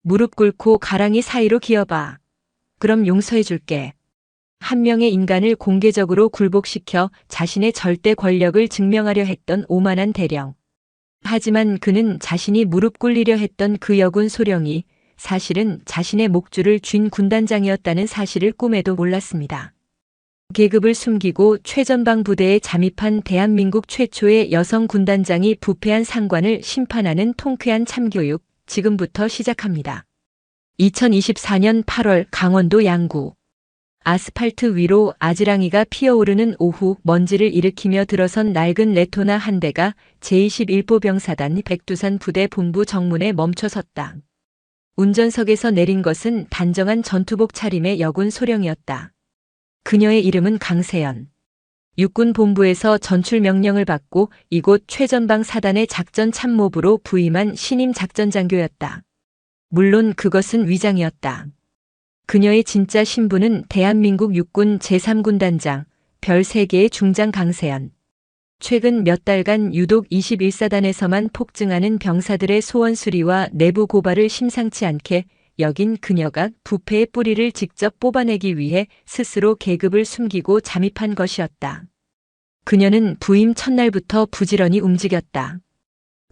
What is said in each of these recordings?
무릎 꿇고 가랑이 사이로 기어봐. 그럼 용서해줄게. 한 명의 인간을 공개적으로 굴복시켜 자신의 절대 권력을 증명하려 했던 오만한 대령. 하지만 그는 자신이 무릎 꿇리려 했던 그 여군 소령이 사실은 자신의 목줄을 쥔 군단장이었다는 사실을 꿈에도 몰랐습니다. 계급을 숨기고 최전방 부대에 잠입한 대한민국 최초의 여성 군단장이 부패한 상관을 심판하는 통쾌한 참교육, 지금부터 시작합니다. 2024년 8월 강원도 양구. 아스팔트 위로 아지랑이가 피어오르는 오후 먼지를 일으키며 들어선 낡은 레토나 한 대가 제21보병사단 백두산 부대 본부 정문에 멈춰섰다. 운전석에서 내린 것은 단정한 전투복 차림의 여군 소령이었다. 그녀의 이름은 강세연. 육군 본부에서 전출 명령을 받고 이곳 최전방 사단의 작전 참모부로 부임한 신임 작전장교였다. 물론 그것은 위장이었다. 그녀의 진짜 신분은 대한민국 육군 제3군단장, 별 3개의 중장 강세연. 최근 몇 달간 유독 21사단에서만 폭증하는 병사들의 소원 수리와 내부 고발을 심상치 않게 여긴 그녀가 부패의 뿌리를 직접 뽑아내기 위해 스스로 계급을 숨기고 잠입한 것이었다. 그녀는 부임 첫날부터 부지런히 움직였다.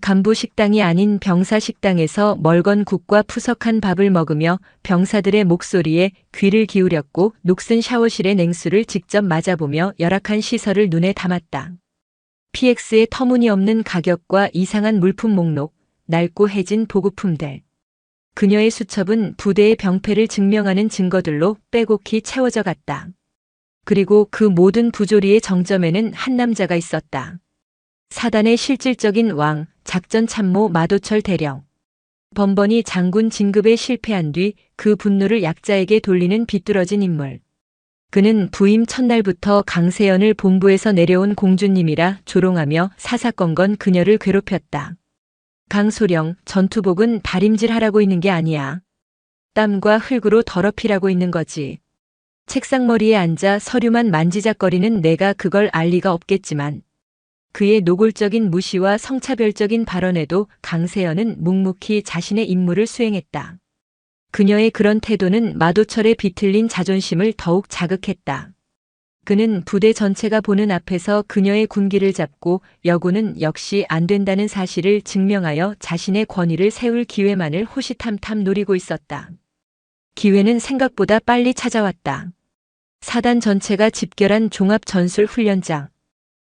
간부 식당이 아닌 병사 식당에서 멀건 국과 푸석한 밥을 먹으며 병사들의 목소리에 귀를 기울였고 녹슨 샤워실의 냉수를 직접 맞아보며 열악한 시설을 눈에 담았다. PX의 터무니없는 가격과 이상한 물품 목록, 낡고 해진 보급품들. 그녀의 수첩은 부대의 병폐를 증명하는 증거들로 빼곡히 채워져 갔다. 그리고 그 모든 부조리의 정점에는 한 남자가 있었다. 사단의 실질적인 왕, 작전참모 마도철 대령. 번번이 장군 진급에 실패한 뒤 그 분노를 약자에게 돌리는 비뚤어진 인물. 그는 부임 첫날부터 강세연을 본부에서 내려온 공주님이라 조롱하며 사사건건 그녀를 괴롭혔다. 강소령, 전투복은 다림질하라고 있는 게 아니야. 땀과 흙으로 더럽히라고 있는 거지. 책상머리에 앉아 서류만 만지작거리는 내가 그걸 알 리가 없겠지만 그의 노골적인 무시와 성차별적인 발언에도 강세연은 묵묵히 자신의 임무를 수행했다. 그녀의 그런 태도는 마도철의 비틀린 자존심을 더욱 자극했다. 그는 부대 전체가 보는 앞에서 그녀의 군기를 잡고 여군은 역시 안 된다는 사실을 증명하여 자신의 권위를 세울 기회만을 호시탐탐 노리고 있었다. 기회는 생각보다 빨리 찾아왔다. 사단 전체가 집결한 종합전술훈련장.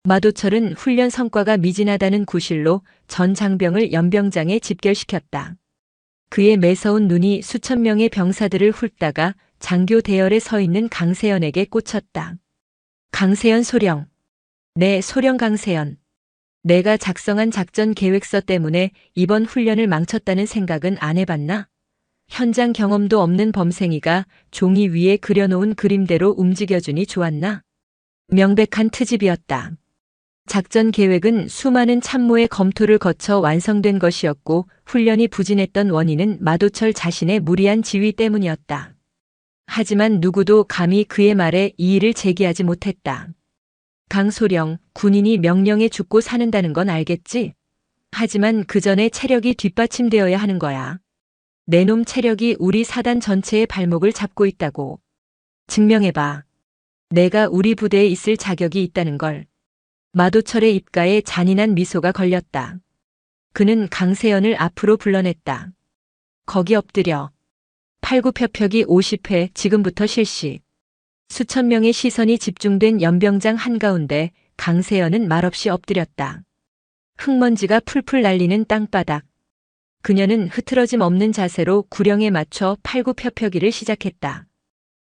마도철은 훈련 성과가 미진하다는 구실로 전 장병을 연병장에 집결시켰다. 그의 매서운 눈이 수천 명의 병사들을 훑다가 장교 대열에 서 있는 강세연에게 꽂혔다. 강세연 소령. 네, 소령 강세연. 내가 작성한 작전 계획서 때문에 이번 훈련을 망쳤다는 생각은 안 해봤나? 현장 경험도 없는 범생이가 종이 위에 그려놓은 그림대로 움직여주니 좋았나? 명백한 트집이었다. 작전 계획은 수많은 참모의 검토를 거쳐 완성된 것이었고 훈련이 부진했던 원인은 마도철 자신의 무리한 지휘 때문이었다. 하지만 누구도 감히 그의 말에 이의를 제기하지 못했다. 강소령, 군인이 명령에 죽고 사는다는 건 알겠지? 하지만 그 전에 체력이 뒷받침되어야 하는 거야. 내 놈 체력이 우리 사단 전체의 발목을 잡고 있다고. 증명해봐. 내가 우리 부대에 있을 자격이 있다는 걸. 마도철의 입가에 잔인한 미소가 걸렸다. 그는 강세연을 앞으로 불러냈다. 거기 엎드려. 팔굽혀펴기 50회 지금부터 실시. 수천 명의 시선이 집중된 연병장 한가운데 강세연은 말없이 엎드렸다. 흙먼지가 풀풀 날리는 땅바닥. 그녀는 흐트러짐 없는 자세로 구령에 맞춰 팔굽혀펴기를 시작했다.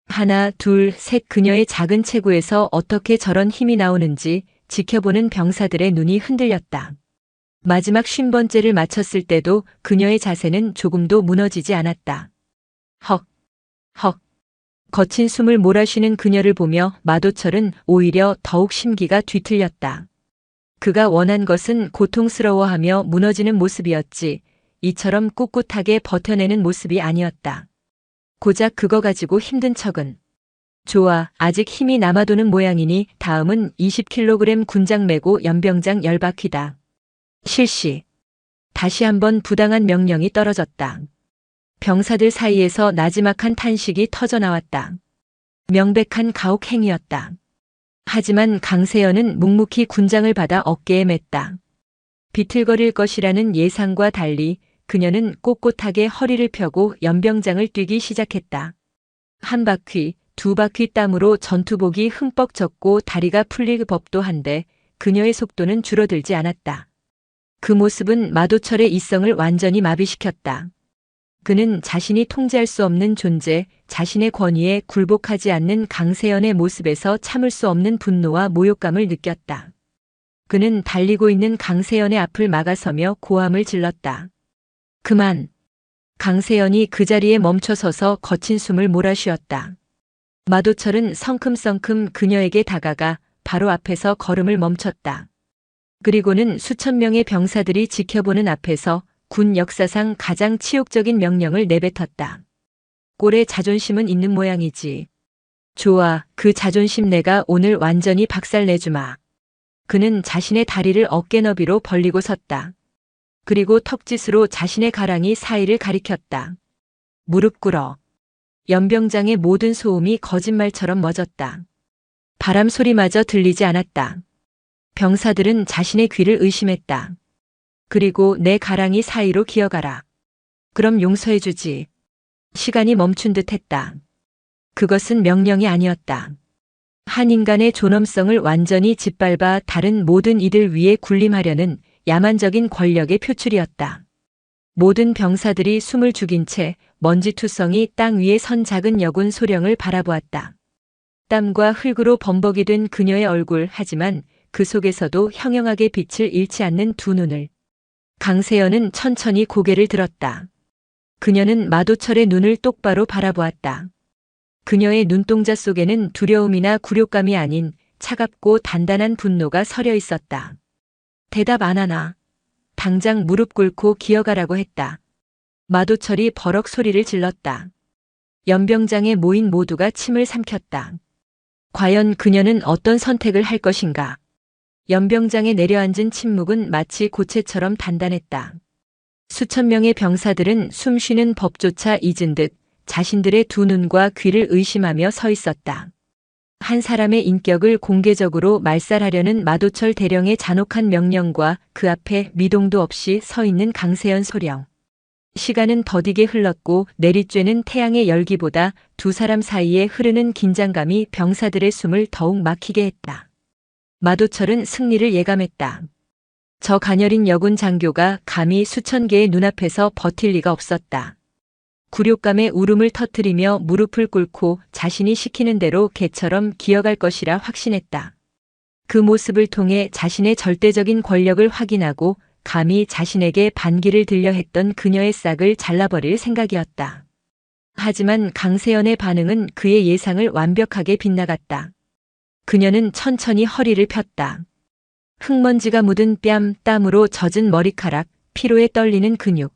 하나, 둘, 셋. 그녀의 작은 체구에서 어떻게 저런 힘이 나오는지 지켜보는 병사들의 눈이 흔들렸다. 마지막 50번째를 마쳤을 때도 그녀의 자세는 조금도 무너지지 않았다. 헉, 헉. 거친 숨을 몰아쉬는 그녀를 보며 마도철은 오히려 더욱 심기가 뒤틀렸다. 그가 원한 것은 고통스러워하며 무너지는 모습이었지, 이처럼 꿋꿋하게 버텨내는 모습이 아니었다. 고작 그거 가지고 힘든 척은. 좋아, 아직 힘이 남아도는 모양이니 다음은 20kg 군장 메고 연병장 10바퀴다. 실시. 다시 한번 부당한 명령이 떨어졌다. 병사들 사이에서 나지막한 탄식이 터져나왔다. 명백한 가혹행위였다. 하지만 강세연은 묵묵히 군장을 받아 어깨에 맸다. 비틀거릴 것이라는 예상과 달리 그녀는 꼿꼿하게 허리를 펴고 연병장을 뛰기 시작했다. 한 바퀴, 두 바퀴 땀으로 전투복이 흠뻑 젖고 다리가 풀릴 법도 한데 그녀의 속도는 줄어들지 않았다. 그 모습은 마도철의 이성을 완전히 마비시켰다. 그는 자신이 통제할 수 없는 존재, 자신의 권위에 굴복하지 않는 강세연의 모습에서 참을 수 없는 분노와 모욕감을 느꼈다. 그는 달리고 있는 강세연의 앞을 막아서며 고함을 질렀다. 그만! 강세연이 그 자리에 멈춰서서 거친 숨을 몰아쉬었다. 마도철은 성큼성큼 그녀에게 다가가 바로 앞에서 걸음을 멈췄다. 그리고는 수천 명의 병사들이 지켜보는 앞에서 군 역사상 가장 치욕적인 명령을 내뱉었다. 꼴에 자존심은 있는 모양이지. 좋아, 그 자존심 내가 오늘 완전히 박살내주마. 그는 자신의 다리를 어깨 너비로 벌리고 섰다. 그리고 턱짓으로 자신의 가랑이 사이를 가리켰다. 무릎 꿇어. 연병장의 모든 소음이 거짓말처럼 멎었다. 바람 소리마저 들리지 않았다. 병사들은 자신의 귀를 의심했다. 그리고 내 가랑이 사이로 기어가라. 그럼 용서해주지. 시간이 멈춘 듯 했다. 그것은 명령이 아니었다. 한 인간의 존엄성을 완전히 짓밟아 다른 모든 이들 위에 군림하려는 야만적인 권력의 표출이었다. 모든 병사들이 숨을 죽인 채 먼지투성이 땅 위에 선 작은 여군 소령을 바라보았다. 땀과 흙으로 범벅이 된 그녀의 얼굴, 하지만 그 속에서도 형형하게 빛을 잃지 않는 두 눈을. 강세연은 천천히 고개를 들었다. 그녀는 마도철의 눈을 똑바로 바라보았다. 그녀의 눈동자 속에는 두려움이나 굴욕감이 아닌 차갑고 단단한 분노가 서려 있었다. 대답 안 하나. 당장 무릎 꿇고 기어가라고 했다. 마도철이 버럭 소리를 질렀다. 연병장에 모인 모두가 침을 삼켰다. 과연 그녀는 어떤 선택을 할 것인가? 연병장에 내려앉은 침묵은 마치 고체처럼 단단했다. 수천 명의 병사들은 숨쉬는 법조차 잊은 듯 자신들의 두 눈과 귀를 의심하며 서 있었다. 한 사람의 인격을 공개적으로 말살하려는 마도철 대령의 잔혹한 명령과 그 앞에 미동도 없이 서 있는 강세연 소령. 시간은 더디게 흘렀고 내리쬐는 태양의 열기보다 두 사람 사이에 흐르는 긴장감이 병사들의 숨을 더욱 막히게 했다. 마도철은 승리를 예감했다. 저 가녀린 여군 장교가 감히 수천 개의 눈앞에서 버틸 리가 없었다. 굴욕감에 울음을 터뜨리며 무릎을 꿇고 자신이 시키는 대로 개처럼 기어갈 것이라 확신했다. 그 모습을 통해 자신의 절대적인 권력을 확인하고 감히 자신에게 반기를 들려 했던 그녀의 싹을 잘라버릴 생각이었다. 하지만 강세연의 반응은 그의 예상을 완벽하게 빗나갔다. 그녀는 천천히 허리를 폈다. 흙먼지가 묻은 뺨, 땀으로 젖은 머리카락, 피로에 떨리는 근육.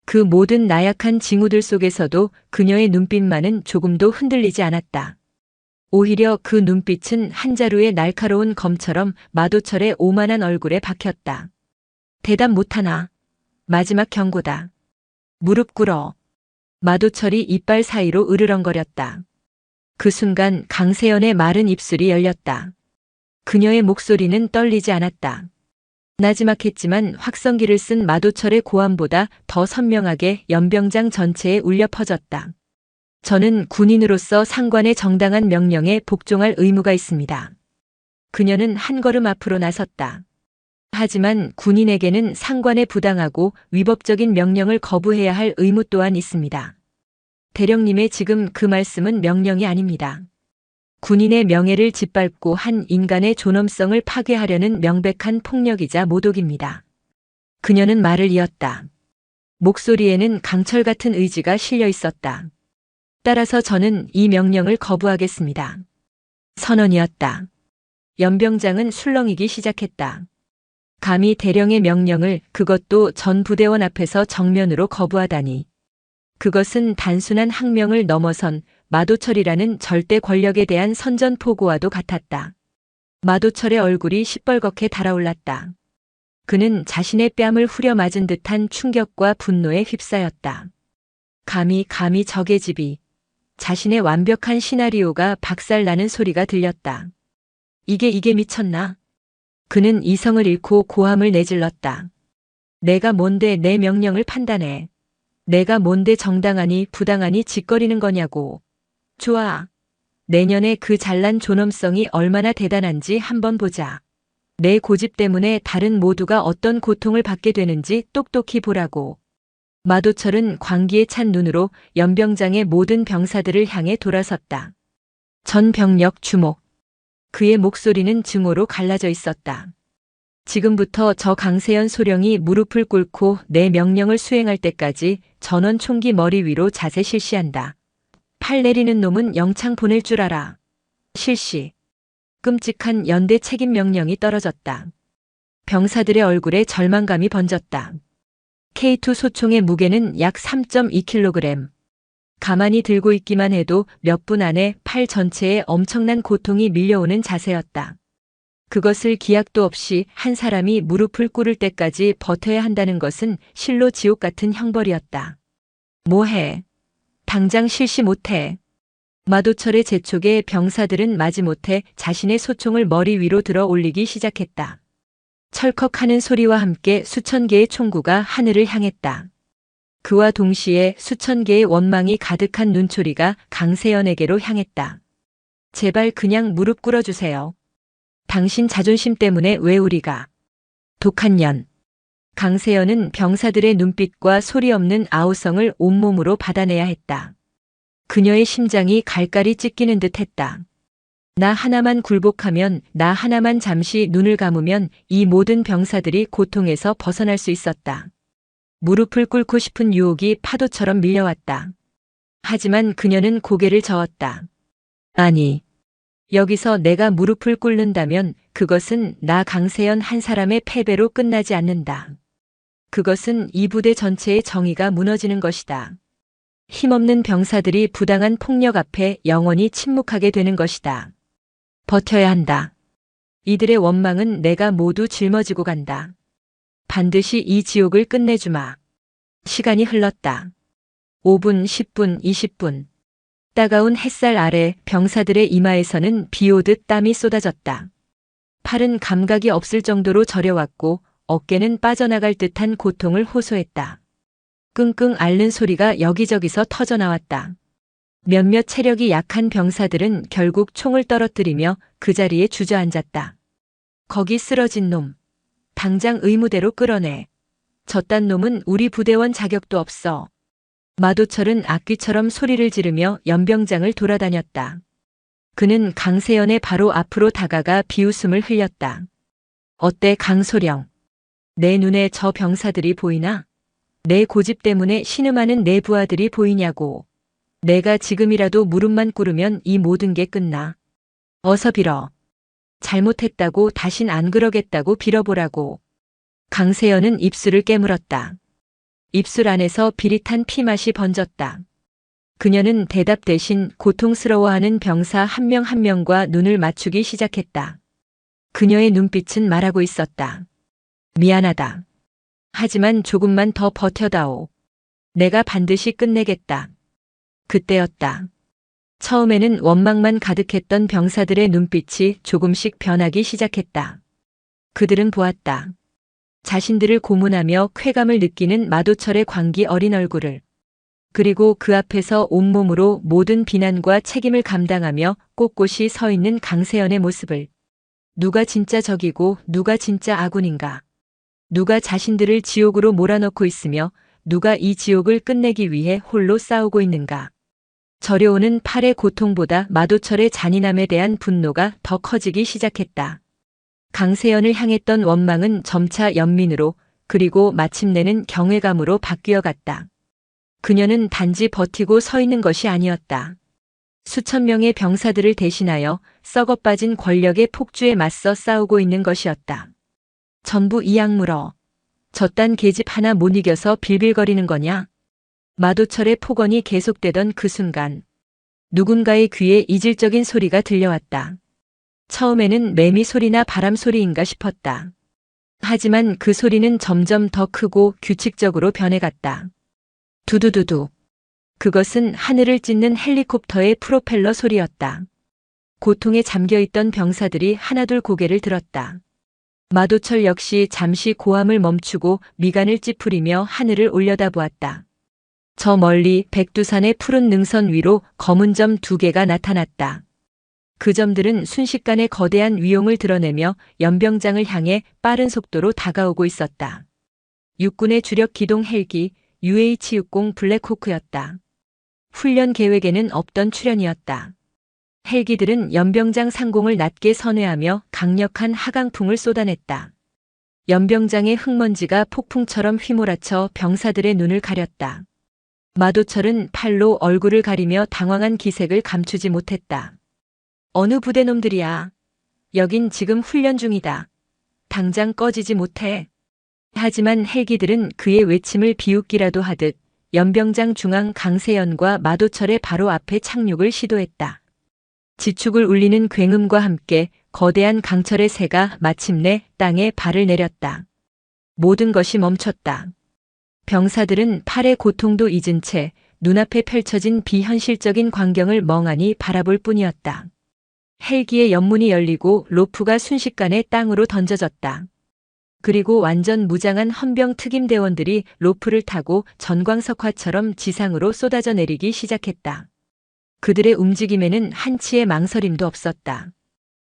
그 모든 나약한 징후들 속에서도 그녀의 눈빛만은 조금도 흔들리지 않았다. 오히려 그 눈빛은 한 자루의 날카로운 검처럼 마도철의 오만한 얼굴에 박혔다. 대답 못하나? 마지막 경고다. 무릎 꿇어. 마도철이 이빨 사이로 으르렁거렸다. 그 순간 강세연의 마른 입술이 열렸다. 그녀의 목소리는 떨리지 않았다. 나지막했지만 확성기를 쓴 마도철의 고함보다 더 선명하게 연병장 전체에 울려 퍼졌다. 저는 군인으로서 상관의 정당한 명령에 복종할 의무가 있습니다. 그녀는 한 걸음 앞으로 나섰다. 하지만 군인에게는 상관의 부당하고 위법적인 명령을 거부해야 할 의무 또한 있습니다. 대령님의 지금 그 말씀은 명령이 아닙니다. 군인의 명예를 짓밟고 한 인간의 존엄성을 파괴하려는 명백한 폭력이자 모독입니다. 그녀는 말을 이었다. 목소리에는 강철 같은 의지가 실려 있었다. 따라서 저는 이 명령을 거부하겠습니다. 선언이었다. 연병장은 술렁이기 시작했다. 감히 대령의 명령을, 그것도 전 부대원 앞에서 정면으로 거부하다니. 그것은 단순한 항명을 넘어선 마도철이라는 절대 권력에 대한 선전포고와도 같았다. 마도철의 얼굴이 시뻘겋게 달아올랐다. 그는 자신의 뺨을 후려 맞은 듯한 충격과 분노에 휩싸였다. 감히 적의 집이. 자신의 완벽한 시나리오가 박살나는 소리가 들렸다. 이게 미쳤나? 그는 이성을 잃고 고함을 내질렀다. 내가 뭔데 내 명령을 판단해. 내가 뭔데 정당하니 부당하니 짓거리는 거냐고. 좋아. 내년에 그 잘난 존엄성이 얼마나 대단한지 한번 보자. 내 고집 때문에 다른 모두가 어떤 고통을 받게 되는지 똑똑히 보라고. 마도철은 광기에 찬 눈으로 연병장의 모든 병사들을 향해 돌아섰다. 전 병력 주목. 그의 목소리는 증오로 갈라져 있었다. 지금부터 저 강세연 소령이 무릎을 꿇고 내 명령을 수행할 때까지 전원 총기 머리 위로 자세 실시한다. 팔 내리는 놈은 영창 보낼 줄 알아. 실시. 끔찍한 연대 책임 명령이 떨어졌다. 병사들의 얼굴에 절망감이 번졌다. K2 소총의 무게는 약 3.2kg. 가만히 들고 있기만 해도 몇 분 안에 팔 전체에 엄청난 고통이 밀려오는 자세였다. 그것을 기약도 없이 한 사람이 무릎을 꿇을 때까지 버텨야 한다는 것은 실로 지옥 같은 형벌이었다. 뭐해? 당장 실시 못해. 마도철의 재촉에 병사들은 마지못해 자신의 소총을 머리 위로 들어 올리기 시작했다. 철컥하는 소리와 함께 수천 개의 총구가 하늘을 향했다. 그와 동시에 수천 개의 원망이 가득한 눈초리가 강세연에게로 향했다. 제발 그냥 무릎 꿇어주세요. 당신 자존심 때문에 왜 우리가. 독한 년. 강세연은 병사들의 눈빛과 소리 없는 아우성을 온몸으로 받아내야 했다. 그녀의 심장이 갈갈이 찢기는 듯 했다. 나 하나만 굴복하면, 나 하나만 잠시 눈을 감으면 이 모든 병사들이 고통에서 벗어날 수 있었다. 무릎을 꿇고 싶은 유혹이 파도처럼 밀려왔다. 하지만 그녀는 고개를 저었다. 아니, 여기서 내가 무릎을 꿇는다면 그것은 나 강세연 한 사람의 패배로 끝나지 않는다. 그것은 이 부대 전체의 정의가 무너지는 것이다. 힘없는 병사들이 부당한 폭력 앞에 영원히 침묵하게 되는 것이다. 버텨야 한다. 이들의 원망은 내가 모두 짊어지고 간다. 반드시 이 지옥을 끝내주마. 시간이 흘렀다. 5분, 10분, 20분. 따가운 햇살 아래 병사들의 이마에서는 비 오듯 땀이 쏟아졌다. 팔은 감각이 없을 정도로 저려왔고 어깨는 빠져나갈 듯한 고통을 호소했다. 끙끙 앓는 소리가 여기저기서 터져나왔다. 몇몇 체력이 약한 병사들은 결국 총을 떨어뜨리며 그 자리에 주저앉았다. 거기 쓰러진 놈. 당장 의무대로 끌어내. 저딴 놈은 우리 부대원 자격도 없어. 마도철은 악귀처럼 소리를 지르며 연병장을 돌아다녔다. 그는 강세연의 바로 앞으로 다가가 비웃음을 흘렸다. 어때 강소령? 내 눈에 저 병사들이 보이나? 내 고집 때문에 신음하는 내 부하들이 보이냐고. 내가 지금이라도 무릎만 꿇으면 이 모든 게 끝나. 어서 빌어. 잘못했다고 다신 안 그러겠다고 빌어보라고. 강세연은 입술을 깨물었다. 입술 안에서 비릿한 피맛이 번졌다. 그녀는 대답 대신 고통스러워하는 병사 한 명 한 명과 눈을 맞추기 시작했다. 그녀의 눈빛은 말하고 있었다. 미안하다. 하지만 조금만 더 버텨다오. 내가 반드시 끝내겠다. 그때였다. 처음에는 원망만 가득했던 병사들의 눈빛이 조금씩 변하기 시작했다. 그들은 보았다. 자신들을 고문하며 쾌감을 느끼는 마도철의 광기 어린 얼굴을. 그리고 그 앞에서 온몸으로 모든 비난과 책임을 감당하며 꼿꼿이 서 있는 강세연의 모습을. 누가 진짜 적이고 누가 진짜 아군인가. 누가 자신들을 지옥으로 몰아넣고 있으며 누가 이 지옥을 끝내기 위해 홀로 싸우고 있는가. 저려오는 팔의 고통보다 마도철의 잔인함에 대한 분노가 더 커지기 시작했다. 강세연을 향했던 원망은 점차 연민으로 그리고 마침내는 경외감으로 바뀌어 갔다. 그녀는 단지 버티고 서 있는 것이 아니었다. 수천 명의 병사들을 대신하여 썩어빠진 권력의 폭주에 맞서 싸우고 있는 것이었다. 전부 이 악물어. 저딴 계집 하나 못 이겨서 빌빌거리는 거냐? 마도철의 폭언이 계속되던 그 순간 누군가의 귀에 이질적인 소리가 들려왔다. 처음에는 매미 소리나 바람 소리인가 싶었다. 하지만 그 소리는 점점 더 크고 규칙적으로 변해갔다. 두두두두. 그것은 하늘을 찢는 헬리콥터의 프로펠러 소리였다. 고통에 잠겨있던 병사들이 하나둘 고개를 들었다. 마도철 역시 잠시 고함을 멈추고 미간을 찌푸리며 하늘을 올려다보았다. 저 멀리 백두산의 푸른 능선 위로 검은 점 2개가 나타났다. 그 점들은 순식간에 거대한 위용을 드러내며 연병장을 향해 빠른 속도로 다가오고 있었다. 육군의 주력 기동 헬기 UH-60 블랙호크였다. 훈련 계획에는 없던 출현이었다. 헬기들은 연병장 상공을 낮게 선회하며 강력한 하강풍을 쏟아냈다. 연병장의 흙먼지가 폭풍처럼 휘몰아쳐 병사들의 눈을 가렸다. 마도철은 팔로 얼굴을 가리며 당황한 기색을 감추지 못했다. 어느 부대 놈들이야. 여긴 지금 훈련 중이다. 당장 꺼지지 못해. 하지만 헬기들은 그의 외침을 비웃기라도 하듯 연병장 중앙 강세연과 마도철의 바로 앞에 착륙을 시도했다. 지축을 울리는 굉음과 함께 거대한 강철의 새가 마침내 땅에 발을 내렸다. 모든 것이 멈췄다. 병사들은 팔의 고통도 잊은 채 눈앞에 펼쳐진 비현실적인 광경을 멍하니 바라볼 뿐이었다. 헬기의 옆문이 열리고 로프가 순식간에 땅으로 던져졌다. 그리고 완전 무장한 헌병 특임대원들이 로프를 타고 전광석화처럼 지상으로 쏟아져 내리기 시작했다. 그들의 움직임에는 한치의 망설임도 없었다.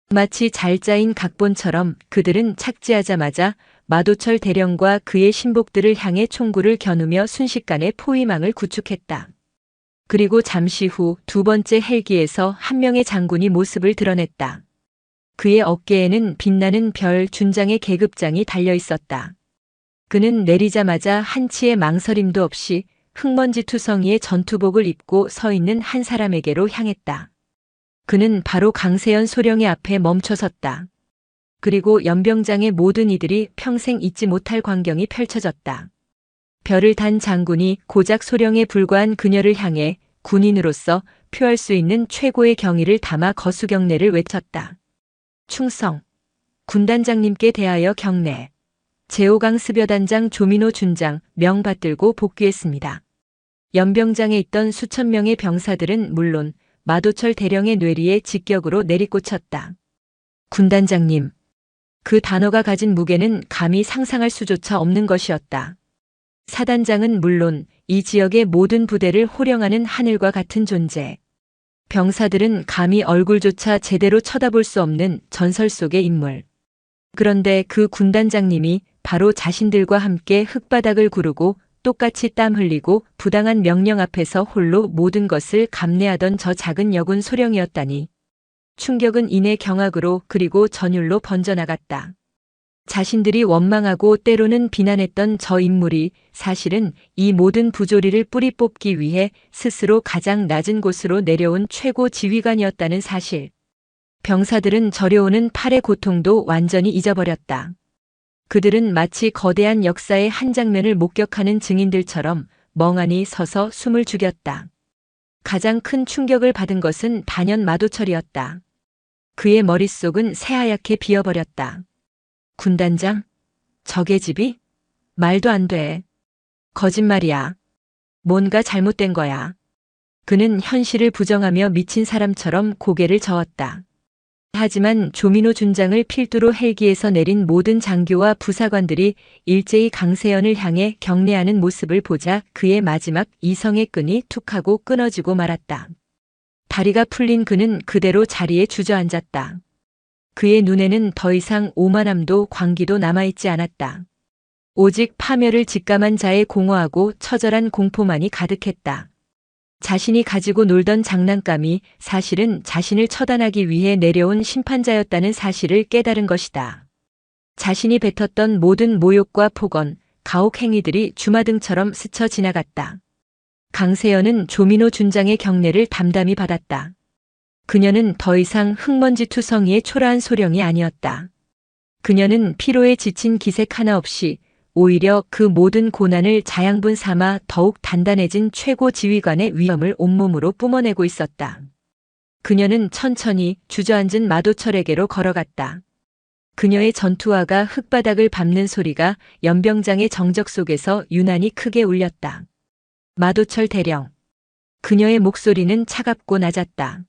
마치 잘 짜인 각본처럼 그들은 착지하자마자 마도철 대령과 그의 신복들을 향해 총구를 겨누며 순식간에 포위망을 구축했다. 그리고 잠시 후 2번째 헬기에서 한 명의 장군이 모습을 드러냈다. 그의 어깨에는 빛나는 별 준장의 계급장이 달려 있었다. 그는 내리자마자 한치의 망설임도 없이 흙먼지 투성이의 전투복을 입고 서 있는 한 사람에게로 향했다. 그는 바로 강세연 소령의 앞에 멈춰섰다. 그리고 연병장의 모든 이들이 평생 잊지 못할 광경이 펼쳐졌다. 별을 단 장군이 고작 소령에 불과한 그녀를 향해 군인으로서 표할 수 있는 최고의 경의를 담아 거수경례를 외쳤다. 충성. 군단장님께 대하여 경례. 제5강 습여단장 조민호 준장 명 받들고 복귀했습니다. 연병장에 있던 수천 명의 병사들은 물론 마도철 대령의 뇌리에 직격으로 내리꽂혔다. 군단장님. 그 단어가 가진 무게는 감히 상상할 수조차 없는 것이었다. 사단장은 물론 이 지역의 모든 부대를 호령하는 하늘과 같은 존재. 병사들은 감히 얼굴조차 제대로 쳐다볼 수 없는 전설 속의 인물. 그런데 그 군단장님이 바로 자신들과 함께 흙바닥을 구르고 똑같이 땀 흘리고 부당한 명령 앞에서 홀로 모든 것을 감내하던 저 작은 여군 소령이었다니. 충격은 이내 경악으로 그리고 전율로 번져나갔다. 자신들이 원망하고 때로는 비난했던 저 인물이 사실은 이 모든 부조리를 뿌리 뽑기 위해 스스로 가장 낮은 곳으로 내려온 최고 지휘관이었다는 사실. 병사들은 저려오는 팔의 고통도 완전히 잊어버렸다. 그들은 마치 거대한 역사의 한 장면을 목격하는 증인들처럼 멍하니 서서 숨을 죽였다. 가장 큰 충격을 받은 것은 단연 마도철이었다. 그의 머릿속은 새하얗게 비어버렸다. 군단장? 적의 집이? 말도 안 돼. 거짓말이야. 뭔가 잘못된 거야. 그는 현실을 부정하며 미친 사람처럼 고개를 저었다. 하지만 조민호 준장을 필두로 헬기에서 내린 모든 장교와 부사관들이 일제히 강세연을 향해 경례하는 모습을 보자 그의 마지막 이성의 끈이 툭 하고 끊어지고 말았다. 다리가 풀린 그는 그대로 자리에 주저앉았다. 그의 눈에는 더 이상 오만함도 광기도 남아있지 않았다. 오직 파멸을 직감한 자의 공허하고 처절한 공포만이 가득했다. 자신이 가지고 놀던 장난감이 사실은 자신을 처단하기 위해 내려온 심판자였다는 사실을 깨달은 것이다. 자신이 뱉었던 모든 모욕과 폭언, 가혹 행위들이 주마등처럼 스쳐 지나갔다. 강세연은 조민호 준장의 경례를 담담히 받았다. 그녀는 더 이상 흙먼지 투성이의 초라한 소령이 아니었다. 그녀는 피로에 지친 기색 하나 없이 오히려 그 모든 고난을 자양분 삼아 더욱 단단해진 최고 지휘관의 위엄을 온몸으로 뿜어내고 있었다. 그녀는 천천히 주저앉은 마도철에게로 걸어갔다. 그녀의 전투화가 흙바닥을 밟는 소리가 연병장의 정적 속에서 유난히 크게 울렸다. 마도철 대령. 그녀의 목소리는 차갑고 낮았다.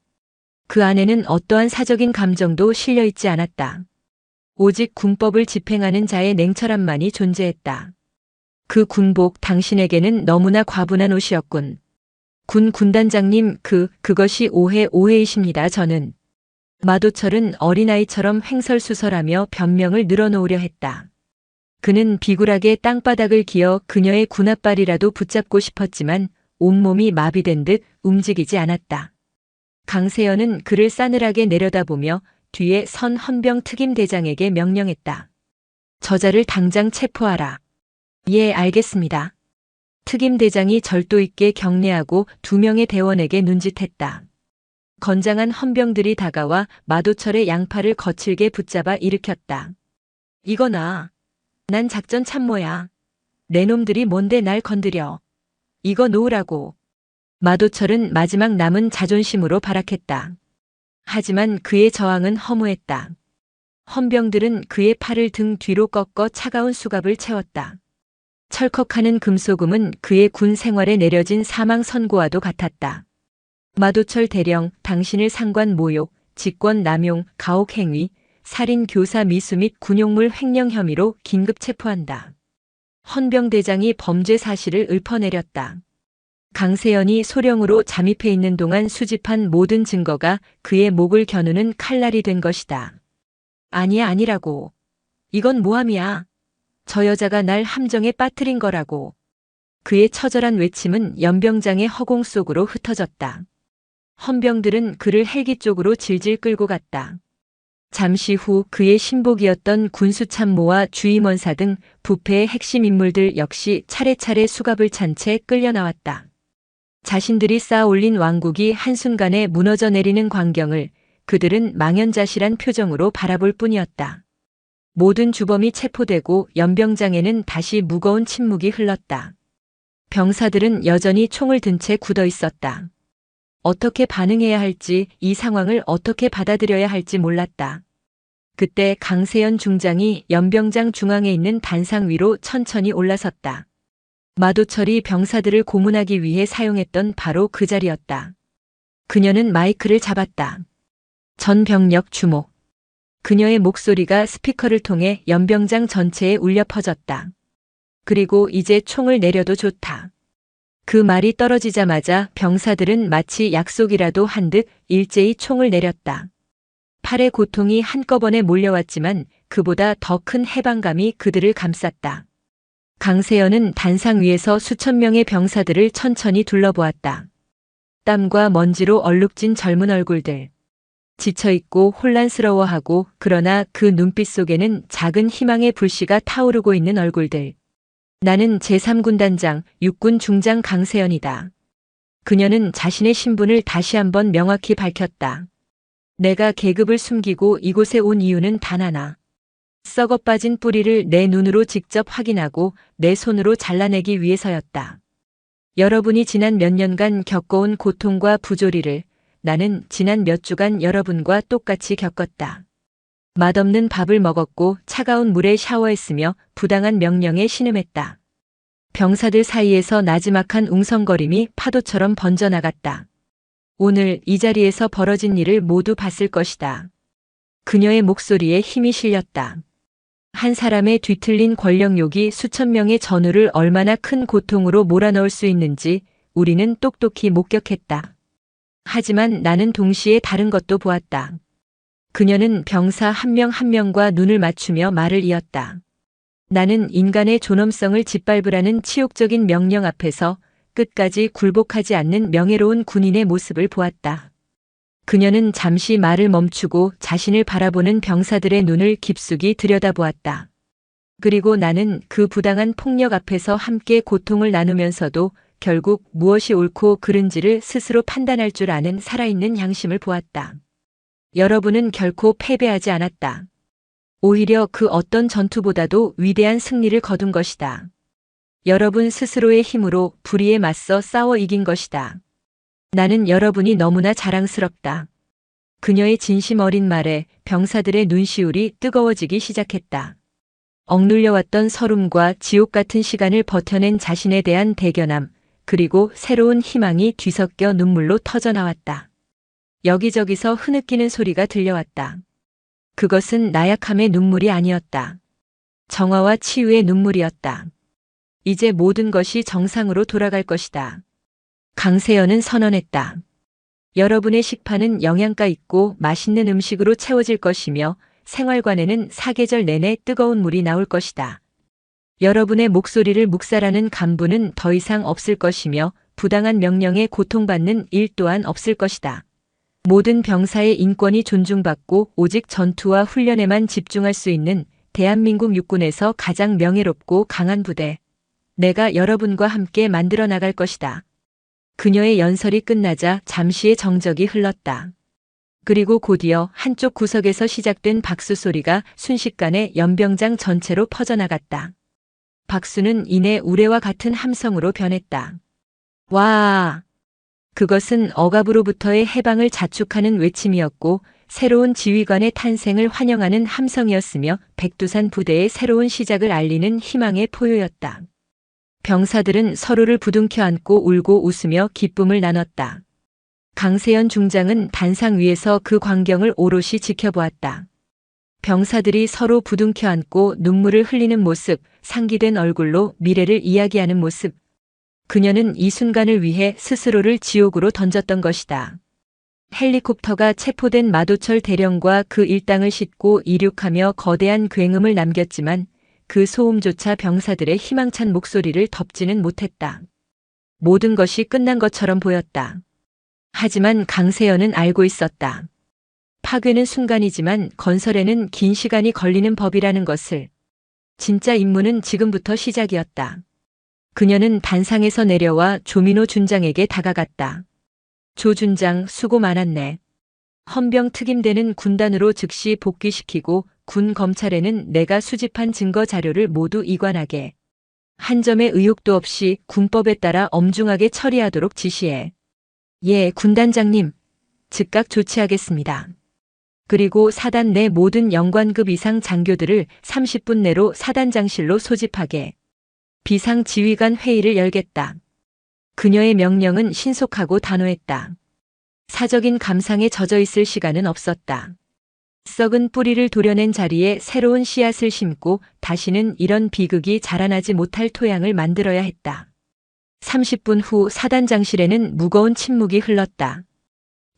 그 안에는 어떠한 사적인 감정도 실려 있지 않았다. 오직 군법을 집행하는 자의 냉철함만이 존재했다. 그 군복 당신에게는 너무나 과분한 옷이었군. 군단장님, 그것이 오해이십니다. 저는. 마도철은 어린아이처럼 횡설수설하며 변명을 늘어놓으려 했다. 그는 비굴하게 땅바닥을 기어 그녀의 군합발이라도 붙잡고 싶었지만 온몸이 마비된 듯 움직이지 않았다. 강세연은 그를 싸늘하게 내려다보며 뒤에 선 헌병 특임대장에게 명령했다. 저자를 당장 체포하라. 예, 알겠습니다. 특임대장이 절도 있게 경례하고 2명의 대원에게 눈짓했다. 건장한 헌병들이 다가와 마도철의 양팔을 거칠게 붙잡아 일으켰다. 이거나. 난 작전 참모야. 내 놈들이 뭔데 날 건드려. 이거 놓으라고. 마도철은 마지막 남은 자존심으로 발악했다. 하지만 그의 저항은 허무했다. 헌병들은 그의 팔을 등 뒤로 꺾어 차가운 수갑을 채웠다. 철컥하는 금소금은 그의 군 생활에 내려진 사망 선고와도 같았다. 마도철 대령, 당신을 상관 모욕, 직권 남용, 가혹 행위, 살인 교사 미수 및 군용물 횡령 혐의로 긴급 체포한다. 헌병대장이 범죄 사실을 읊어내렸다. 강세연이 소령으로 잠입해 있는 동안 수집한 모든 증거가 그의 목을 겨누는 칼날이 된 것이다. 아니야, 아니라고. 이건 모함이야. 저 여자가 날 함정에 빠뜨린 거라고. 그의 처절한 외침은 연병장의 허공 속으로 흩어졌다. 헌병들은 그를 헬기 쪽으로 질질 끌고 갔다. 잠시 후 그의 신복이었던 군수참모와 주임원사 등 부패의 핵심 인물들 역시 차례차례 수갑을 찬 채 끌려 나왔다. 자신들이 쌓아 올린 왕국이 한순간에 무너져 내리는 광경을 그들은 망연자실한 표정으로 바라볼 뿐이었다. 모든 주범이 체포되고 연병장에는 다시 무거운 침묵이 흘렀다. 병사들은 여전히 총을 든 채 굳어 있었다. 어떻게 반응해야 할지, 이 상황을 어떻게 받아들여야 할지 몰랐다. 그때 강세연 중장이 연병장 중앙에 있는 단상 위로 천천히 올라섰다. 마도철이 병사들을 고문하기 위해 사용했던 바로 그 자리였다. 그녀는 마이크를 잡았다. 전 병력 주목. 그녀의 목소리가 스피커를 통해 연병장 전체에 울려 퍼졌다. 그리고 이제 총을 내려도 좋다. 그 말이 떨어지자마자 병사들은 마치 약속이라도 한 듯 일제히 총을 내렸다. 팔의 고통이 한꺼번에 몰려왔지만 그보다 더 큰 해방감이 그들을 감쌌다. 강세연은 단상 위에서 수천 명의 병사들을 천천히 둘러보았다. 땀과 먼지로 얼룩진 젊은 얼굴들. 지쳐있고 혼란스러워하고 그러나 그 눈빛 속에는 작은 희망의 불씨가 타오르고 있는 얼굴들. 나는 제3군단장, 육군 중장 강세연이다. 그녀는 자신의 신분을 다시 한번 명확히 밝혔다. 내가 계급을 숨기고 이곳에 온 이유는 단 하나. 썩어 빠진 뿌리를 내 눈으로 직접 확인하고 내 손으로 잘라내기 위해서였다. 여러분이 지난 몇 년간 겪어온 고통과 부조리를 나는 지난 몇 주간 여러분과 똑같이 겪었다. 맛없는 밥을 먹었고 차가운 물에 샤워했으며 부당한 명령에 신음했다. 병사들 사이에서 나지막한 웅성거림이 파도처럼 번져나갔다. 오늘 이 자리에서 벌어진 일을 모두 봤을 것이다. 그녀의 목소리에 힘이 실렸다. 한 사람의 뒤틀린 권력욕이 수천 명의 전우를 얼마나 큰 고통으로 몰아넣을 수 있는지 우리는 똑똑히 목격했다. 하지만 나는 동시에 다른 것도 보았다. 그녀는 병사 한 명 한 명과 눈을 맞추며 말을 이었다. 나는 인간의 존엄성을 짓밟으라는 치욕적인 명령 앞에서 끝까지 굴복하지 않는 명예로운 군인의 모습을 보았다. 그녀는 잠시 말을 멈추고 자신을 바라보는 병사들의 눈을 깊숙이 들여다보았다. 그리고 나는 그 부당한 폭력 앞에서 함께 고통을 나누면서도 결국 무엇이 옳고 그른지를 스스로 판단할 줄 아는 살아있는 양심을 보았다. 여러분은 결코 패배하지 않았다. 오히려 그 어떤 전투보다도 위대한 승리를 거둔 것이다. 여러분 스스로의 힘으로 불의에 맞서 싸워 이긴 것이다. 나는 여러분이 너무나 자랑스럽다. 그녀의 진심 어린 말에 병사들의 눈시울이 뜨거워지기 시작했다. 억눌려왔던 서름과 지옥 같은 시간을 버텨낸 자신에 대한 대견함, 그리고 새로운 희망이 뒤섞여 눈물로 터져나왔다. 여기저기서 흐느끼는 소리가 들려왔다. 그것은 나약함의 눈물이 아니었다. 정화와 치유의 눈물이었다. 이제 모든 것이 정상으로 돌아갈 것이다. 강세연은 선언했다. 여러분의 식판은 영양가 있고 맛있는 음식으로 채워질 것이며 생활관에는 사계절 내내 뜨거운 물이 나올 것이다. 여러분의 목소리를 묵살하는 간부는 더 이상 없을 것이며 부당한 명령에 고통받는 일 또한 없을 것이다. 모든 병사의 인권이 존중받고 오직 전투와 훈련에만 집중할 수 있는 대한민국 육군에서 가장 명예롭고 강한 부대. 내가 여러분과 함께 만들어 나갈 것이다. 그녀의 연설이 끝나자 잠시의 정적이 흘렀다. 그리고 곧이어 한쪽 구석에서 시작된 박수 소리가 순식간에 연병장 전체로 퍼져나갔다. 박수는 이내 우레와 같은 함성으로 변했다. 와! 그것은 억압으로부터의 해방을 자축하는 외침이었고 새로운 지휘관의 탄생을 환영하는 함성이었으며 백두산 부대의 새로운 시작을 알리는 희망의 포효였다. 병사들은 서로를 부둥켜 안고 울고 웃으며 기쁨을 나눴다. 강세연 중장은 단상 위에서 그 광경을 오롯이 지켜보았다. 병사들이 서로 부둥켜 안고 눈물을 흘리는 모습, 상기된 얼굴로 미래를 이야기하는 모습. 그녀는 이 순간을 위해 스스로를 지옥으로 던졌던 것이다. 헬리콥터가 체포된 마도철 대령과 그 일당을 싣고 이륙하며 거대한 굉음을 남겼지만 그 소음조차 병사들의 희망찬 목소리를 덮지는 못했다. 모든 것이 끝난 것처럼 보였다. 하지만 강세연은 알고 있었다. 파괴는 순간이지만 건설에는 긴 시간이 걸리는 법이라는 것을. 진짜 임무는 지금부터 시작이었다. 그녀는 단상에서 내려와 조민호 준장에게 다가갔다. 조 준장, 수고 많았네. 헌병 특임대는 군단으로 즉시 복귀시키고 군 검찰에는 내가 수집한 증거 자료를 모두 이관하게. 한 점의 의혹도 없이 군법에 따라 엄중하게 처리하도록 지시해. 예, 군단장님. 즉각 조치하겠습니다. 그리고 사단 내 모든 영관급 이상 장교들을 30분 내로 사단장실로 소집하게. 비상 지휘관 회의를 열겠다. 그녀의 명령은 신속하고 단호했다. 사적인 감상에 젖어 있을 시간은 없었다. 썩은 뿌리를 도려낸 자리에 새로운 씨앗을 심고 다시는 이런 비극이 자라나지 못할 토양을 만들어야 했다. 30분 후 사단장실에는 무거운 침묵이 흘렀다.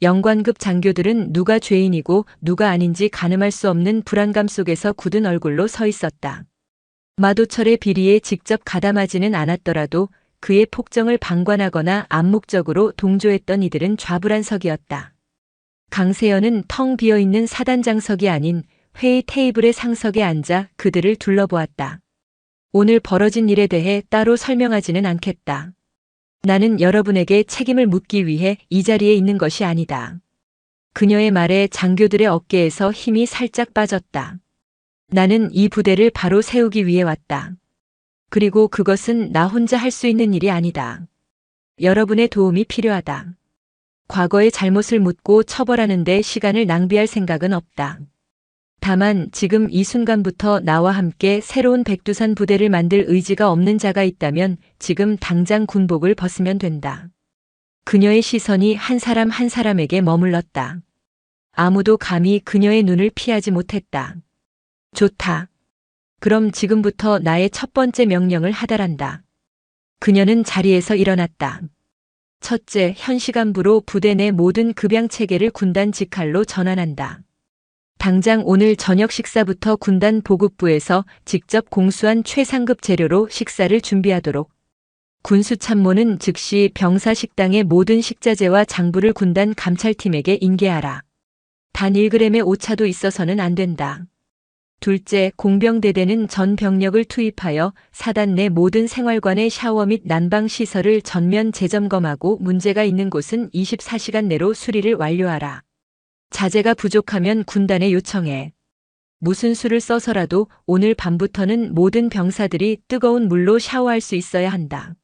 영관급 장교들은 누가 죄인이고 누가 아닌지 가늠할 수 없는 불안감 속에서 굳은 얼굴로 서 있었다. 마도철의 비리에 직접 가담하지는 않았더라도 그의 폭정을 방관하거나 암묵적으로 동조했던 이들은 좌불안석이었다. 강세연은 텅 비어있는 사단장석이 아닌 회의 테이블의 상석에 앉아 그들을 둘러보았다. 오늘 벌어진 일에 대해 따로 설명하지는 않겠다. 나는 여러분에게 책임을 묻기 위해 이 자리에 있는 것이 아니다. 그녀의 말에 장교들의 어깨에서 힘이 살짝 빠졌다. 나는 이 부대를 바로 세우기 위해 왔다. 그리고 그것은 나 혼자 할 수 있는 일이 아니다. 여러분의 도움이 필요하다. 과거의 잘못을 묻고 처벌하는 데 시간을 낭비할 생각은 없다. 다만 지금 이 순간부터 나와 함께 새로운 백두산 부대를 만들 의지가 없는 자가 있다면 지금 당장 군복을 벗으면 된다. 그녀의 시선이 한 사람 한 사람에게 머물렀다. 아무도 감히 그녀의 눈을 피하지 못했다. 좋다. 그럼 지금부터 나의 첫 번째 명령을 하달한다. 그녀는 자리에서 일어났다. 첫째, 현시간부로 부대 내 모든 급양 체계를 군단 직할로 전환한다. 당장 오늘 저녁 식사부터 군단 보급부에서 직접 공수한 최상급 재료로 식사를 준비하도록. 군수참모는 즉시 병사 식당의 모든 식자재와 장부를 군단 감찰팀에게 인계하라. 단 1g의 오차도 있어서는 안 된다. 둘째, 공병대대는 전 병력을 투입하여 사단 내 모든 생활관의 샤워 및 난방 시설을 전면 재점검하고 문제가 있는 곳은 24시간 내로 수리를 완료하라. 자재가 부족하면 군단에 요청해. 무슨 수를 써서라도 오늘 밤부터는 모든 병사들이 뜨거운 물로 샤워할 수 있어야 한다.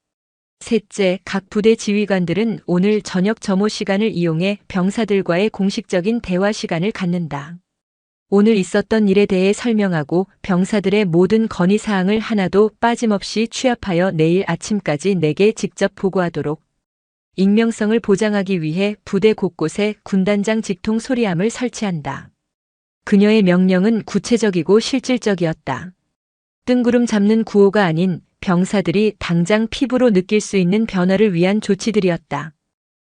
셋째, 각 부대 지휘관들은 오늘 저녁 점호 시간을 이용해 병사들과의 공식적인 대화 시간을 갖는다. 오늘 있었던 일에 대해 설명하고 병사들의 모든 건의사항을 하나도 빠짐없이 취합하여 내일 아침까지 내게 직접 보고하도록. 익명성을 보장하기 위해 부대 곳곳에 군단장 직통 소리함을 설치한다. 그녀의 명령은 구체적이고 실질적이었다. 뜬구름 잡는 구호가 아닌 병사들이 당장 피부로 느낄 수 있는 변화를 위한 조치들이었다.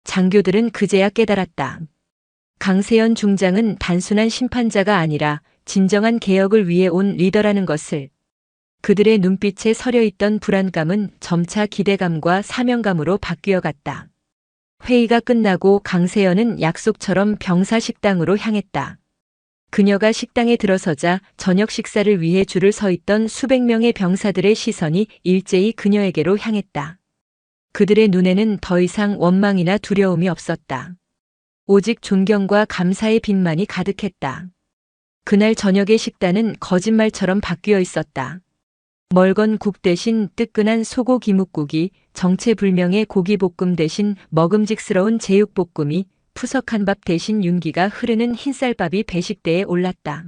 장교들은 그제야 깨달았다. 강세연 중장은 단순한 심판자가 아니라 진정한 개혁을 위해 온 리더라는 것을. 그들의 눈빛에 서려있던 불안감은 점차 기대감과 사명감으로 바뀌어 갔다. 회의가 끝나고 강세연은 약속처럼 병사 식당으로 향했다. 그녀가 식당에 들어서자 저녁 식사를 위해 줄을 서 있던 수백 명의 병사들의 시선이 일제히 그녀에게로 향했다. 그들의 눈에는 더 이상 원망이나 두려움이 없었다. 오직 존경과 감사의 빛만이 가득했다. 그날 저녁의 식단은 거짓말처럼 바뀌어 있었다. 멀건 국 대신 뜨끈한 소고기 묵국이, 정체불명의 고기볶음 대신 먹음직스러운 제육볶음이, 푸석한 밥 대신 윤기가 흐르는 흰쌀밥이 배식대에 올랐다.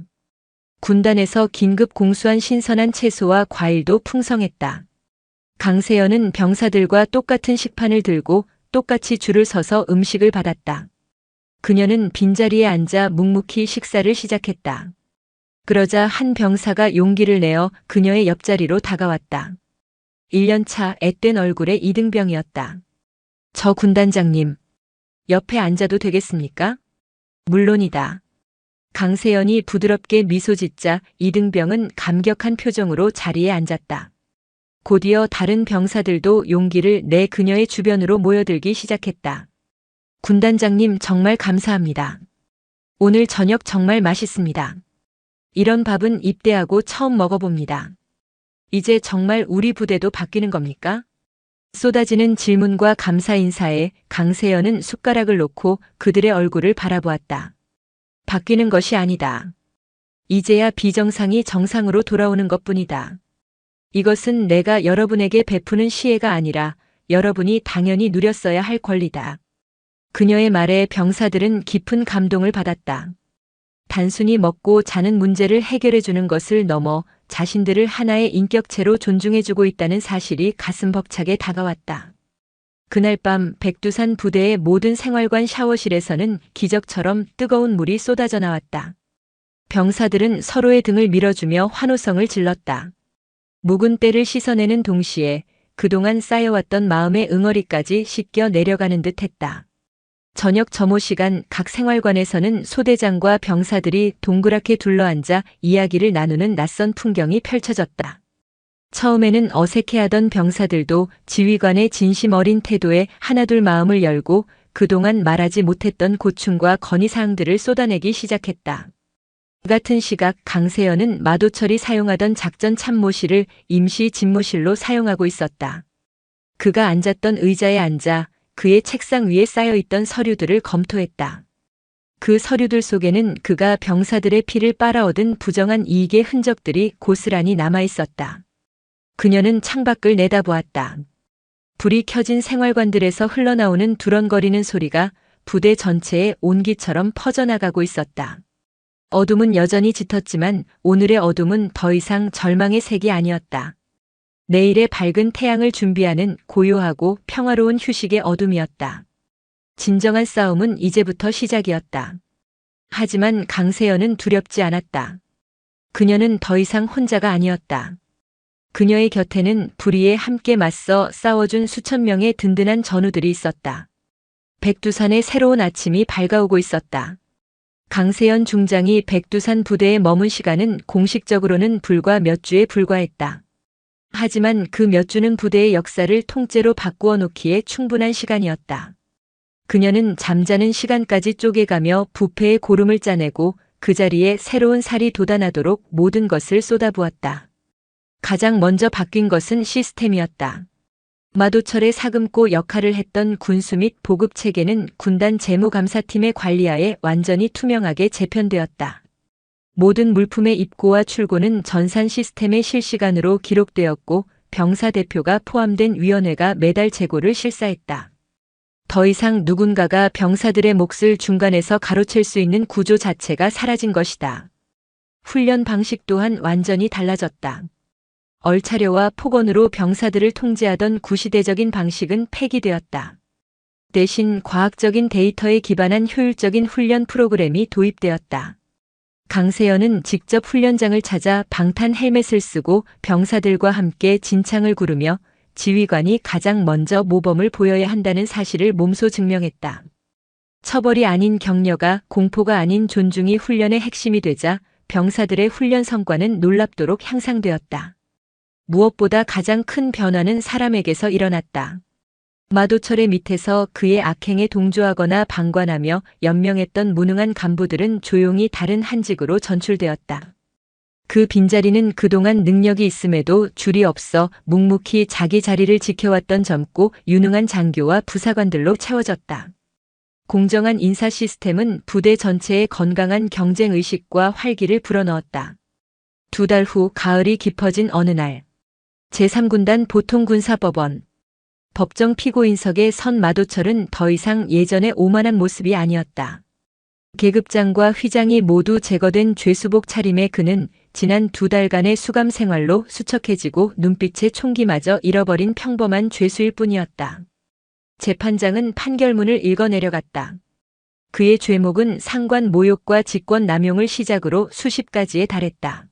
군단에서 긴급 공수한 신선한 채소와 과일도 풍성했다. 강세연은 병사들과 똑같은 식판을 들고 똑같이 줄을 서서 음식을 받았다. 그녀는 빈자리에 앉아 묵묵히 식사를 시작했다. 그러자 한 병사가 용기를 내어 그녀의 옆자리로 다가왔다. 1년차 앳된 얼굴의 이등병이었다. 저 군단장님, 옆에 앉아도 되겠습니까? 물론이다. 강세연이 부드럽게 미소 짓자 이등병은 감격한 표정으로 자리에 앉았다. 곧이어 다른 병사들도 용기를 내 그녀의 주변으로 모여들기 시작했다. 군단장님 정말 감사합니다. 오늘 저녁 정말 맛있습니다. 이런 밥은 입대하고 처음 먹어봅니다. 이제 정말 우리 부대도 바뀌는 겁니까? 쏟아지는 질문과 감사 인사에 강세연은 숟가락을 놓고 그들의 얼굴을 바라보았다. 바뀌는 것이 아니다. 이제야 비정상이 정상으로 돌아오는 것뿐이다. 이것은 내가 여러분에게 베푸는 시혜가 아니라 여러분이 당연히 누렸어야 할 권리다. 그녀의 말에 병사들은 깊은 감동을 받았다. 단순히 먹고 자는 문제를 해결해 주는 것을 넘어 자신들을 하나의 인격체로 존중해주고 있다는 사실이 가슴 벅차게 다가왔다. 그날 밤 백두산 부대의 모든 생활관 샤워실에서는 기적처럼 뜨거운 물이 쏟아져 나왔다. 병사들은 서로의 등을 밀어주며 환호성을 질렀다. 묵은 때를 씻어내는 동시에 그동안 쌓여왔던 마음의 응어리까지 씻겨 내려가는 듯 했다. 저녁 점호 시간 각 생활관에서는 소대장과 병사들이 동그랗게 둘러앉아 이야기를 나누는 낯선 풍경이 펼쳐졌다. 처음에는 어색해하던 병사들도 지휘관의 진심 어린 태도에 하나둘 마음을 열고 그동안 말하지 못했던 고충과 건의사항들을 쏟아내기 시작했다. 같은 시각 강세연은 마도철이 사용하던 작전 참모실을 임시 집무실로 사용하고 있었다. 그가 앉았던 의자에 앉아 그의 책상 위에 쌓여있던 서류들을 검토했다. 그 서류들 속에는 그가 병사들의 피를 빨아얻은 부정한 이익의 흔적들이 고스란히 남아있었다. 그녀는 창밖을 내다보았다. 불이 켜진 생활관들에서 흘러나오는 두런거리는 소리가 부대 전체에 온기처럼 퍼져나가고 있었다. 어둠은 여전히 짙었지만 오늘의 어둠은 더 이상 절망의 색이 아니었다. 내일의 밝은 태양을 준비하는 고요하고 평화로운 휴식의 어둠이었다. 진정한 싸움은 이제부터 시작이었다. 하지만 강세연은 두렵지 않았다. 그녀는 더 이상 혼자가 아니었다. 그녀의 곁에는 불의에 함께 맞서 싸워준 수천 명의 든든한 전우들이 있었다. 백두산의 새로운 아침이 밝아오고 있었다. 강세연 중장이 백두산 부대에 머문 시간은 공식적으로는 불과 몇 주에 불과했다. 하지만 그 몇 주는 부대의 역사를 통째로 바꾸어 놓기에 충분한 시간이었다. 그녀는 잠자는 시간까지 쪼개가며 부패의 고름을 짜내고 그 자리에 새로운 살이 돋아나도록 모든 것을 쏟아부었다. 가장 먼저 바뀐 것은 시스템이었다. 마도철의 사금고 역할을 했던 군수 및 보급 체계는 군단 재무감사팀의 관리하에 완전히 투명하게 재편되었다. 모든 물품의 입고와 출고는 전산 시스템에 실시간으로 기록되었고 병사 대표가 포함된 위원회가 매달 재고를 실사했다. 더 이상 누군가가 병사들의 몫을 중간에서 가로챌 수 있는 구조 자체가 사라진 것이다. 훈련 방식 또한 완전히 달라졌다. 얼차려와 폭언으로 병사들을 통제하던 구시대적인 방식은 폐기되었다. 대신 과학적인 데이터에 기반한 효율적인 훈련 프로그램이 도입되었다. 강세현은 직접 훈련장을 찾아 방탄 헬멧을 쓰고 병사들과 함께 진창을 구르며 지휘관이 가장 먼저 모범을 보여야 한다는 사실을 몸소 증명했다. 처벌이 아닌 격려가, 공포가 아닌 존중이 훈련의 핵심이 되자 병사들의 훈련 성과는 놀랍도록 향상되었다. 무엇보다 가장 큰 변화는 사람에게서 일어났다. 마도철의 밑에서 그의 악행에 동조하거나 방관하며 연명했던 무능한 간부들은 조용히 다른 한직으로 전출되었다. 그 빈자리는 그동안 능력이 있음에도 줄이 없어 묵묵히 자기 자리를 지켜왔던 젊고 유능한 장교와 부사관들로 채워졌다. 공정한 인사 시스템은 부대 전체의 건강한 경쟁의식과 활기를 불어넣었다. 2달 후 가을이 깊어진 어느 날, 제3군단 보통군사법원 법정 피고인석에 선 마도철은 더 이상 예전의 오만한 모습이 아니었다. 계급장과 휘장이 모두 제거된 죄수복 차림의 그는 지난 2달간의 수감 생활로 수척해지고 눈빛의 총기마저 잃어버린 평범한 죄수일 뿐이었다. 재판장은 판결문을 읽어내려갔다. 그의 죄목은 상관 모욕과 직권 남용을 시작으로 수십 가지에 달했다.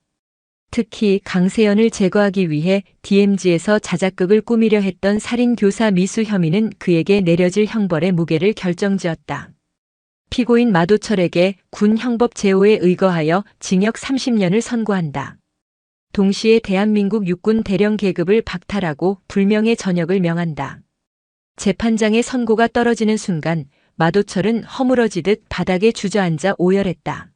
특히 강세연을 제거하기 위해 DMZ에서 자작극을 꾸미려 했던 살인교사 미수 혐의는 그에게 내려질 형벌의 무게를 결정지었다. 피고인 마도철에게 군 형법 제5에 의거하여 징역 30년을 선고한다. 동시에 대한민국 육군 대령 계급을 박탈하고 불명예 전역을 명한다. 재판장의 선고가 떨어지는 순간 마도철은 허물어지듯 바닥에 주저앉아 오열했다.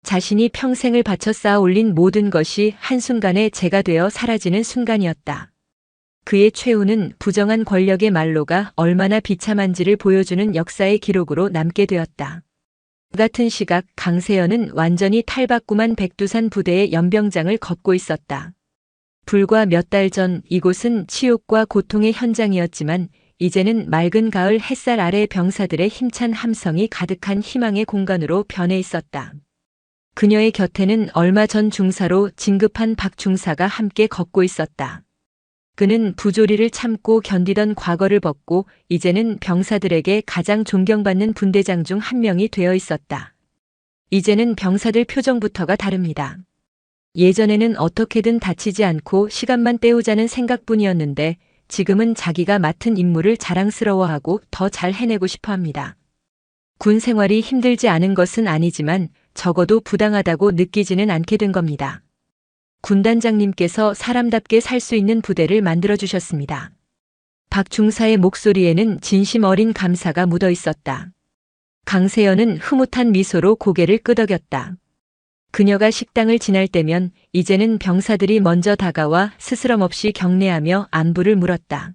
자신이 평생을 바쳐 쌓아 올린 모든 것이 한순간에 재가 되어 사라지는 순간이었다. 그의 최후는 부정한 권력의 말로가 얼마나 비참한지를 보여주는 역사의 기록으로 남게 되었다. 같은 시각 강세연은 완전히 탈바꿈한 백두산 부대의 연병장을 걷고 있었다. 불과 몇 달 전 이곳은 치욕과 고통의 현장이었지만 이제는 맑은 가을 햇살 아래 병사들의 힘찬 함성이 가득한 희망의 공간으로 변해 있었다. 그녀의 곁에는 얼마 전 중사로 진급한 박 중사가 함께 걷고 있었다. 그는 부조리를 참고 견디던 과거를 벗고 이제는 병사들에게 가장 존경받는 분대장 중 한 명이 되어 있었다. 이제는 병사들 표정부터가 다릅니다. 예전에는 어떻게든 다치지 않고 시간만 때우자는 생각뿐이었는데 지금은 자기가 맡은 임무를 자랑스러워하고 더 잘 해내고 싶어 합니다. 군 생활이 힘들지 않은 것은 아니지만 적어도 부당하다고 느끼지는 않게 된 겁니다. 군단장님께서 사람답게 살 수 있는 부대를 만들어주셨습니다. 박 중사의 목소리에는 진심 어린 감사가 묻어 있었다. 강세연은 흐뭇한 미소로 고개를 끄덕였다. 그녀가 식당을 지날 때면 이제는 병사들이 먼저 다가와 스스럼 없이 경례하며 안부를 물었다.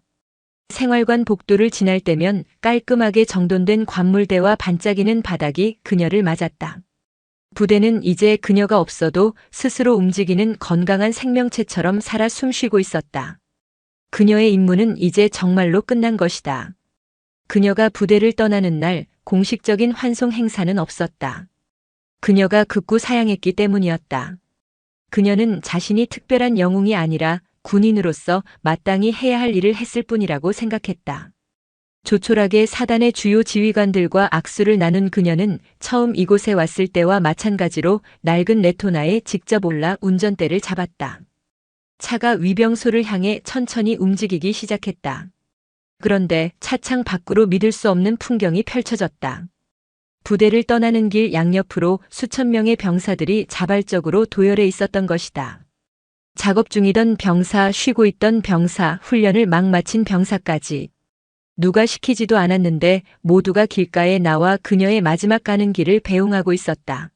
생활관 복도를 지날 때면 깔끔하게 정돈된 관물대와 반짝이는 바닥이 그녀를 맞았다. 부대는 이제 그녀가 없어도 스스로 움직이는 건강한 생명체처럼 살아 숨쉬고 있었다. 그녀의 임무는 이제 정말로 끝난 것이다. 그녀가 부대를 떠나는 날 공식적인 환송 행사는 없었다. 그녀가 극구 사양했기 때문이었다. 그녀는 자신이 특별한 영웅이 아니라 군인으로서 마땅히 해야 할 일을 했을 뿐이라고 생각했다. 조촐하게 사단의 주요 지휘관들과 악수를 나눈 그녀는 처음 이곳에 왔을 때와 마찬가지로 낡은 레토나에 직접 올라 운전대를 잡았다. 차가 위병소를 향해 천천히 움직이기 시작했다. 그런데 차창 밖으로 믿을 수 없는 풍경이 펼쳐졌다. 부대를 떠나는 길 양옆으로 수천 명의 병사들이 자발적으로 도열해 있었던 것이다. 작업 중이던 병사, 쉬고 있던 병사, 훈련을 막 마친 병사까지. 누가 시키지도 않았는데 모두가 길가에 나와 그녀의 마지막 가는 길을 배웅하고 있었다.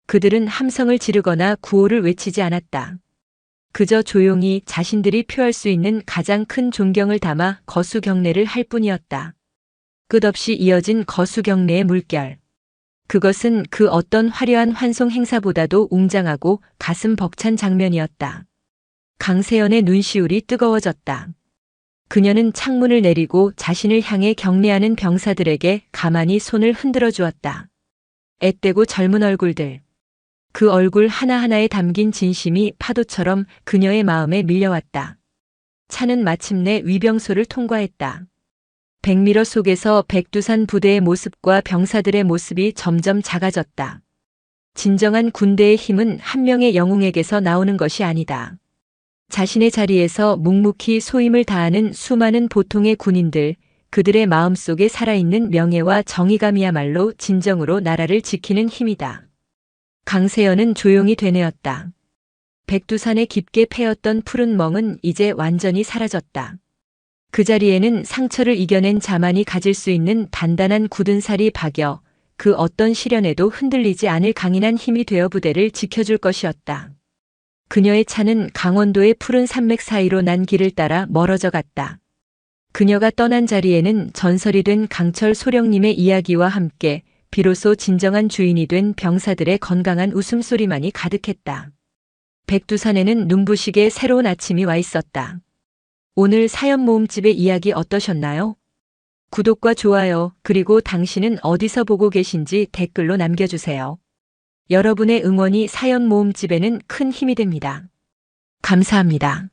그들은 함성을 지르거나 구호를 외치지 않았다. 그저 조용히 자신들이 표할 수 있는 가장 큰 존경을 담아 거수경례를 할 뿐이었다. 끝없이 이어진 거수경례의 물결. 그것은 그 어떤 화려한 환송 행사보다도 웅장하고 가슴 벅찬 장면이었다. 강세연의 눈시울이 뜨거워졌다. 그녀는 창문을 내리고 자신을 향해 경례하는 병사들에게 가만히 손을 흔들어 주었다. 앳되고 젊은 얼굴들. 그 얼굴 하나하나에 담긴 진심이 파도처럼 그녀의 마음에 밀려왔다. 차는 마침내 위병소를 통과했다. 백미러 속에서 백두산 부대의 모습과 병사들의 모습이 점점 작아졌다. 진정한 군대의 힘은 한 명의 영웅에게서 나오는 것이 아니다. 자신의 자리에서 묵묵히 소임을 다하는 수많은 보통의 군인들, 그들의 마음속에 살아있는 명예와 정의감이야말로 진정으로 나라를 지키는 힘이다. 강세연은 조용히 되뇌었다. 백두산에 깊게 패였던 푸른 멍은 이제 완전히 사라졌다. 그 자리에는 상처를 이겨낸 자만이 가질 수 있는 단단한 굳은 살이 박여 그 어떤 시련에도 흔들리지 않을 강인한 힘이 되어 부대를 지켜줄 것이었다. 그녀의 차는 강원도의 푸른 산맥 사이로 난 길을 따라 멀어져 갔다. 그녀가 떠난 자리에는 전설이 된 강철 소령님의 이야기와 함께 비로소 진정한 주인이 된 병사들의 건강한 웃음소리만이 가득했다. 백두산에는 눈부시게 새로운 아침이 와 있었다. 오늘 사연 모음집의 이야기 어떠셨나요? 구독과 좋아요, 그리고 당신은 어디서 보고 계신지 댓글로 남겨주세요. 여러분의 응원이 사연 모음집에는 큰 힘이 됩니다. 감사합니다.